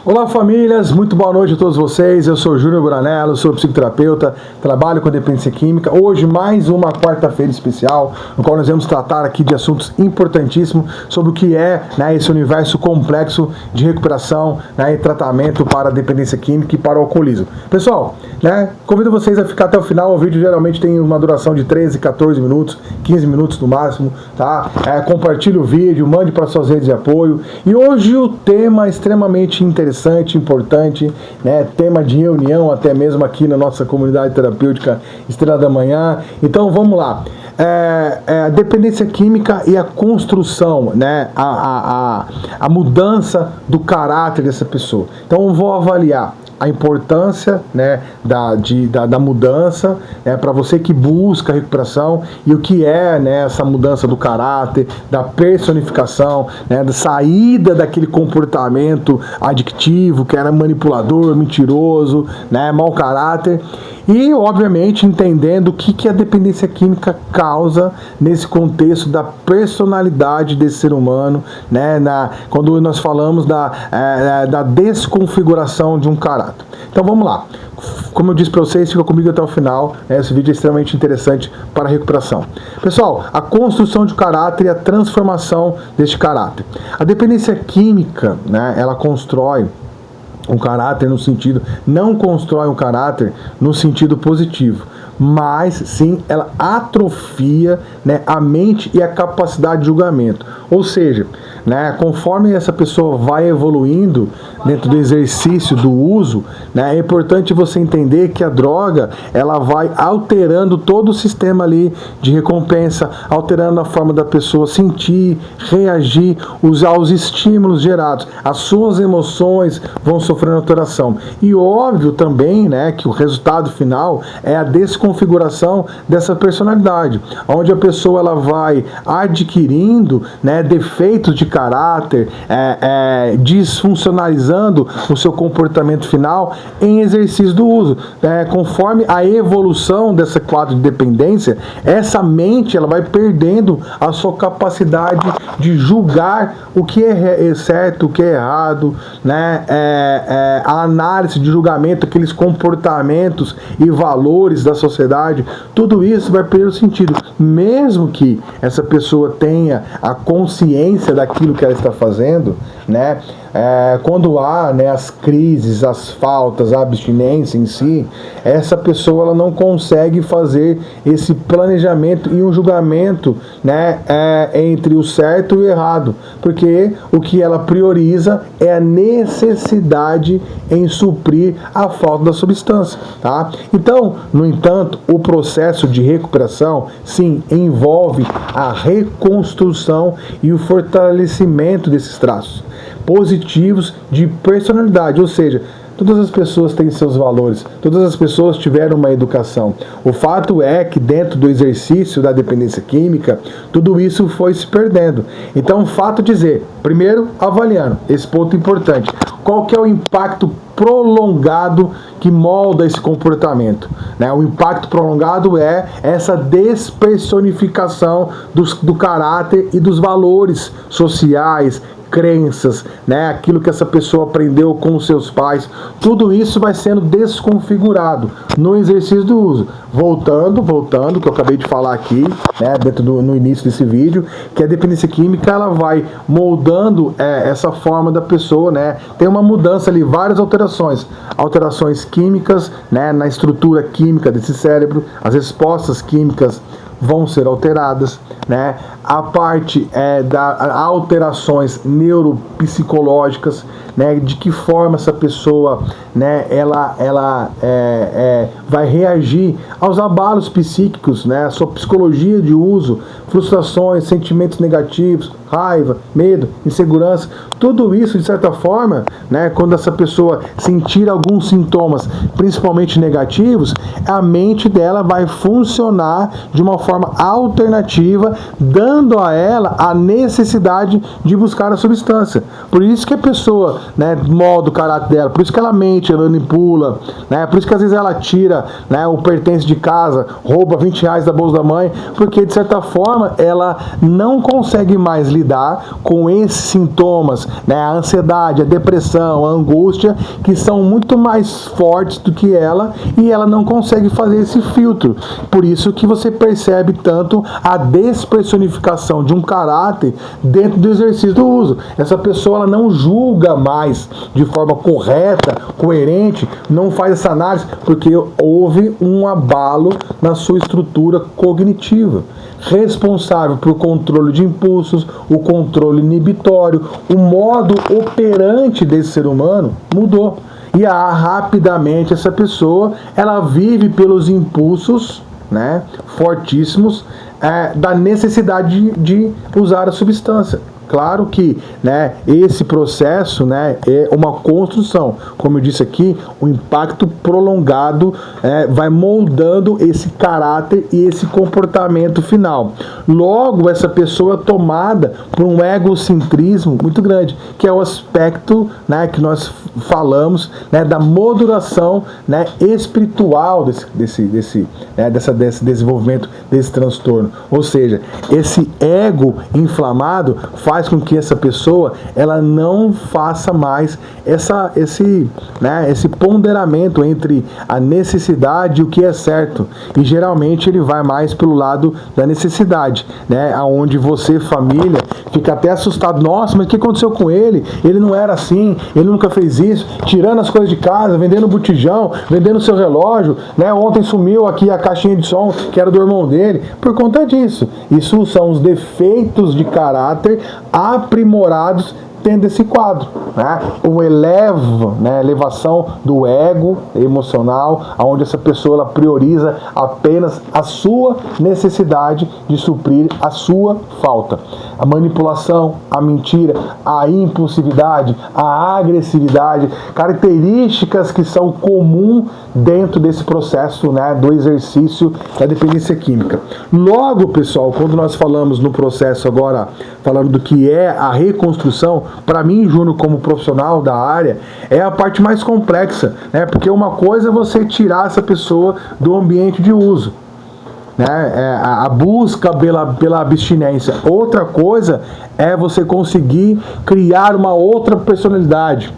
Olá famílias, muito boa noite a todos vocês. Eu sou Júnior Buranello, sou psicoterapeuta, trabalho com dependência química. Hoje mais uma quarta-feira especial, no qual nós vamos tratar aqui de assuntos importantíssimos sobre o que é, esse universo complexo de recuperação, e tratamento para a dependência química e para o alcoolismo. Pessoal, convido vocês a ficar até o final. O vídeo geralmente tem uma duração de 13, 14 minutos, 15 minutos no máximo, tá? Compartilhe o vídeo, mande para suas redes de apoio. E hoje o tema é extremamente interessante, importante, tema de reunião até mesmo aqui na nossa comunidade terapêutica Estrela da Manhã. Então vamos lá. A dependência química e a construção, a mudança do caráter dessa pessoa. Então eu vou avaliar a importância da mudança para você que busca a recuperação e o que é essa mudança do caráter, da personificação, da saída daquele comportamento adictivo que era manipulador, mentiroso, mau caráter. E, obviamente, entendendo o que a dependência química causa nesse contexto da personalidade desse ser humano, quando nós falamos da desconfiguração de um caráter. Então, vamos lá. Como eu disse para vocês, fica comigo até o final. Esse vídeo é extremamente interessante para a recuperação. Pessoal, a construção de caráter e a transformação deste caráter. A dependência química, ela constrói um caráter no sentido, não constrói um caráter no sentido positivo, mas sim ela atrofia a mente e a capacidade de julgamento. Ou seja, conforme essa pessoa vai evoluindo dentro do exercício do uso, é importante você entender que a droga ela vai alterando todo o sistema ali de recompensa, alterando a forma da pessoa sentir, reagir, usar os estímulos gerados. As suas emoções vão sofrendo alteração. E óbvio também, que o resultado final é a desconfiguração dessa personalidade, onde a pessoa ela vai adquirindo defeitos de caráter, desfuncionalizando o seu comportamento final em exercício do uso. Conforme a evolução desse quadro de dependência, essa mente ela vai perdendo a sua capacidade de julgar o que é certo, o que é errado, a análise de julgamento, aqueles comportamentos e valores da sociedade, tudo isso vai perder o sentido. Mesmo que essa pessoa tenha a consciência daquilo que ela está fazendo, quando há as crises, as faltas, a abstinência em si, essa pessoa ela não consegue fazer esse planejamento e um julgamento entre o certo e o errado, porque o que ela prioriza é a necessidade em suprir a falta da substância, tá? Então, no entanto, o processo de recuperação, sim, envolve a reconstrução e o fortalecimento desses traços positivos de personalidade, ou seja, todas as pessoas têm seus valores, todas as pessoas tiveram uma educação. O fato é que dentro do exercício da dependência química, tudo isso foi se perdendo. Então, o fato de dizer, primeiro, avaliando, esse ponto importante, qual que é o impacto prolongado que molda esse comportamento? O impacto prolongado é essa despersonificação do caráter e dos valores sociais, crenças, aquilo que essa pessoa aprendeu com os seus pais, tudo isso vai sendo desconfigurado no exercício do uso. Voltando, que eu acabei de falar aqui, no início desse vídeo, que a dependência química ela vai moldando essa forma da pessoa, tem uma mudança ali, várias alterações químicas, na estrutura química desse cérebro, as respostas químicas vão ser alteradas, a parte das alterações neuropsicológicas, de que forma essa pessoa, ela vai reagir aos abalos psíquicos, a sua psicologia de uso, frustrações, sentimentos negativos, raiva, medo, insegurança, tudo isso de certa forma, quando essa pessoa sentir alguns sintomas, principalmente negativos, a mente dela vai funcionar de uma forma alternativa, dando gerando a ela a necessidade de buscar a substância. Por isso que a pessoa, né, molda o caráter dela, por isso que ela mente, ela manipula, né, por isso que às vezes ela tira, né, o pertence de casa, rouba R$20 da bolsa da mãe, porque de certa forma ela não consegue mais lidar com esses sintomas, né, a ansiedade, a depressão, a angústia, que são muito mais fortes do que ela, e ela não consegue fazer esse filtro. Por isso que você percebe tanto a despersonificação de um caráter dentro do exercício do uso. Essa pessoa ela não julga mais de forma correta, coerente, não faz essa análise, porque houve um abalo na sua estrutura cognitiva, responsável por controle de impulsos, o controle inibitório, o modo operante desse ser humano mudou. E rapidamente essa pessoa ela vive pelos impulsos, né, fortíssimos, da necessidade de usar a substância. Claro que, né, esse processo, né, é uma construção. Como eu disse aqui, o impacto prolongado vai moldando esse caráter e esse comportamento final. Logo, essa pessoa é tomada por um egocentrismo muito grande, que é o aspecto, né, que nós falamos, né, da modulação, né, espiritual desse desenvolvimento, desse transtorno. Ou seja, esse ego inflamado faz com que essa pessoa ela não faça mais esse ponderamento entre a necessidade e o que é certo. E geralmente ele vai mais pelo lado da necessidade, né? Onde você, família, fica até assustado. Nossa, mas o que aconteceu com ele? Ele não era assim, ele nunca fez isso, tirando as coisas de casa, vendendo botijão, vendendo seu relógio, né? Ontem sumiu aqui a caixinha de som que era do irmão dele, por conta disso. Isso são os defeitos de caráter aprimorados tendo esse quadro, né? A elevação do ego emocional, onde essa pessoa ela prioriza apenas a sua necessidade de suprir a sua falta. A manipulação, a mentira, a impulsividade, a agressividade, características que são comuns dentro desse processo, né, do exercício da dependência química. Logo, pessoal, quando nós falamos no processo agora, falando do que é a reconstrução, para mim, Júnior, como profissional da área, é a parte mais complexa, né? Porque uma coisa é você tirar essa pessoa do ambiente de uso, né? A busca pela abstinência. Outra coisa é você conseguir criar uma outra personalidade.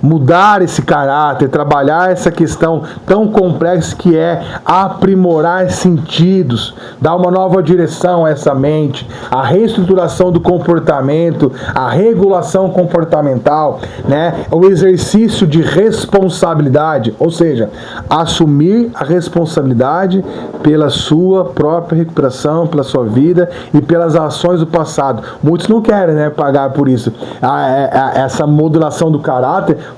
Mudar esse caráter, trabalhar essa questão tão complexa que é aprimorar sentidos, dar uma nova direção a essa mente, a reestruturação do comportamento, a regulação comportamental, né? O exercício de responsabilidade, ou seja, assumir a responsabilidade pela sua própria recuperação, pela sua vida e pelas ações do passado. Muitos não querem, né, pagar por isso. Essa modulação do caráter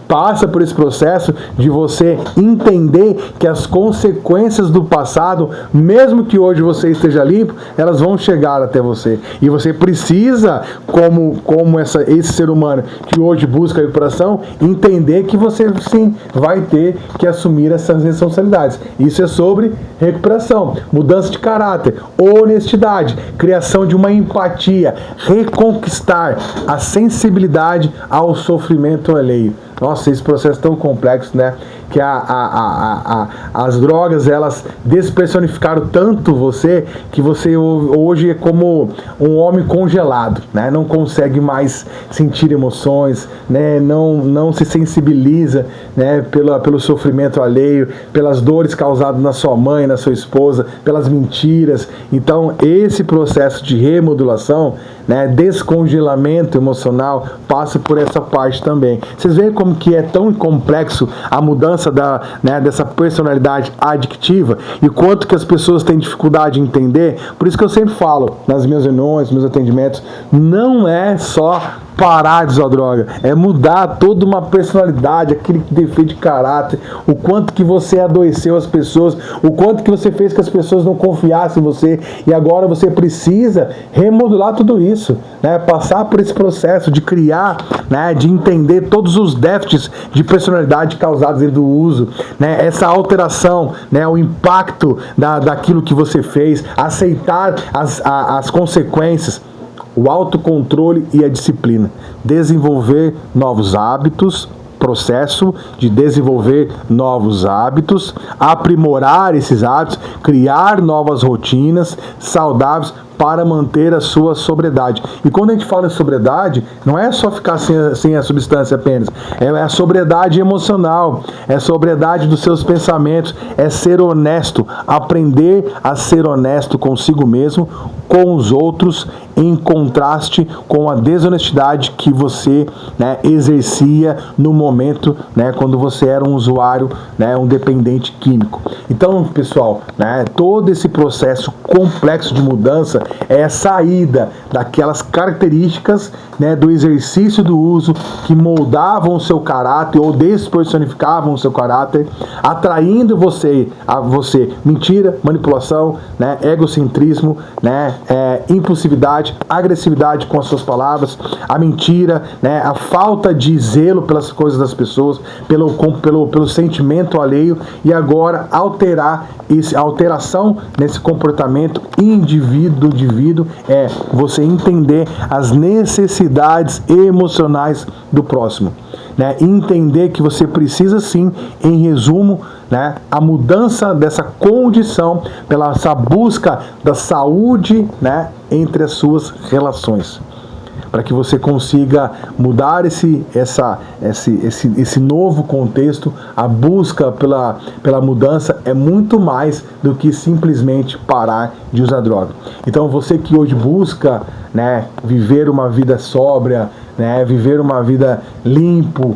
passa por esse processo de você entender que as consequências do passado, mesmo que hoje você esteja limpo, elas vão chegar até você. E você precisa, como esse ser humano que hoje busca a recuperação, entender que você sim vai ter que assumir essas responsabilidades. Isso é sobre recuperação, mudança de caráter, honestidade, criação de uma empatia, reconquistar a sensibilidade ao sofrimento alheio. Nossa, esse processo é tão complexo, né? Que as drogas, elas despersonificaram tanto você, que você hoje é como um homem congelado, né? Não consegue mais sentir emoções, né? Não se sensibiliza, né? Pelo sofrimento alheio, pelas dores causadas na sua mãe, na sua esposa, pelas mentiras. Então, esse processo de remodulação, né? Descongelamento emocional, passa por essa parte também. Vocês veem como que é tão complexo a mudança dessa personalidade adictiva e quanto que as pessoas têm dificuldade em entender. Por isso que eu sempre falo nas minhas reuniões, nos meus atendimentos, não é só parar de usar droga, é mudar toda uma personalidade, aquele defeito de caráter, o quanto que você adoeceu as pessoas, o quanto que você fez que as pessoas não confiassem em você, e agora você precisa remodular tudo isso, né? Passar por esse processo de criar, né? De entender todos os déficits de personalidade causados dentro do uso, né? Essa alteração, né? O impacto daquilo que você fez, aceitar as consequências, o autocontrole e a disciplina, desenvolver novos hábitos, processo de desenvolver novos hábitos, aprimorar esses hábitos, criar novas rotinas saudáveis para manter a sua sobriedade. E quando a gente fala em sobriedade, não é só ficar sem a substância apenas, é a sobriedade emocional, é a sobriedade dos seus pensamentos, é ser honesto, aprender a ser honesto consigo mesmo, com os outros, em contraste com a desonestidade que você, né, exercia no momento, né, quando você era um usuário, né, um dependente químico. Então, pessoal, né, todo esse processo complexo de mudança é a saída daquelas características, né, do exercício do uso que moldavam o seu caráter ou despersonificavam o seu caráter, atraindo a você mentira, manipulação, né, egocentrismo, né, impulsividade, agressividade com as suas palavras, a mentira, né, a falta de zelo pelas coisas das pessoas, pelo sentimento alheio, e agora a alteração nesse comportamento indivíduo é você entender as necessidades emocionais do próximo, né? Entender que você precisa sim, em resumo, né, a mudança dessa condição pela essa busca da saúde, né, entre as suas relações, para que você consiga mudar esse novo contexto. A busca pela mudança é muito mais do que simplesmente parar de usar droga. Então você que hoje busca, né, viver uma vida sóbria, né, viver uma vida limpo,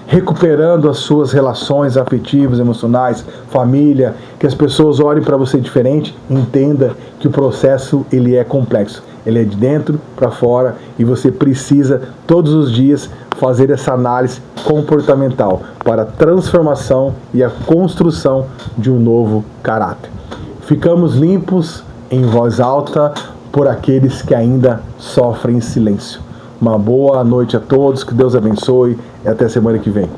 recuperando as suas relações afetivas, emocionais, família, que as pessoas olhem para você diferente, entenda que o processo ele é complexo. Ele é de dentro para fora e você precisa todos os dias fazer essa análise comportamental para a transformação e a construção de um novo caráter. Ficamos limpos em voz alta por aqueles que ainda sofrem em silêncio. Uma boa noite a todos, que Deus abençoe e até semana que vem.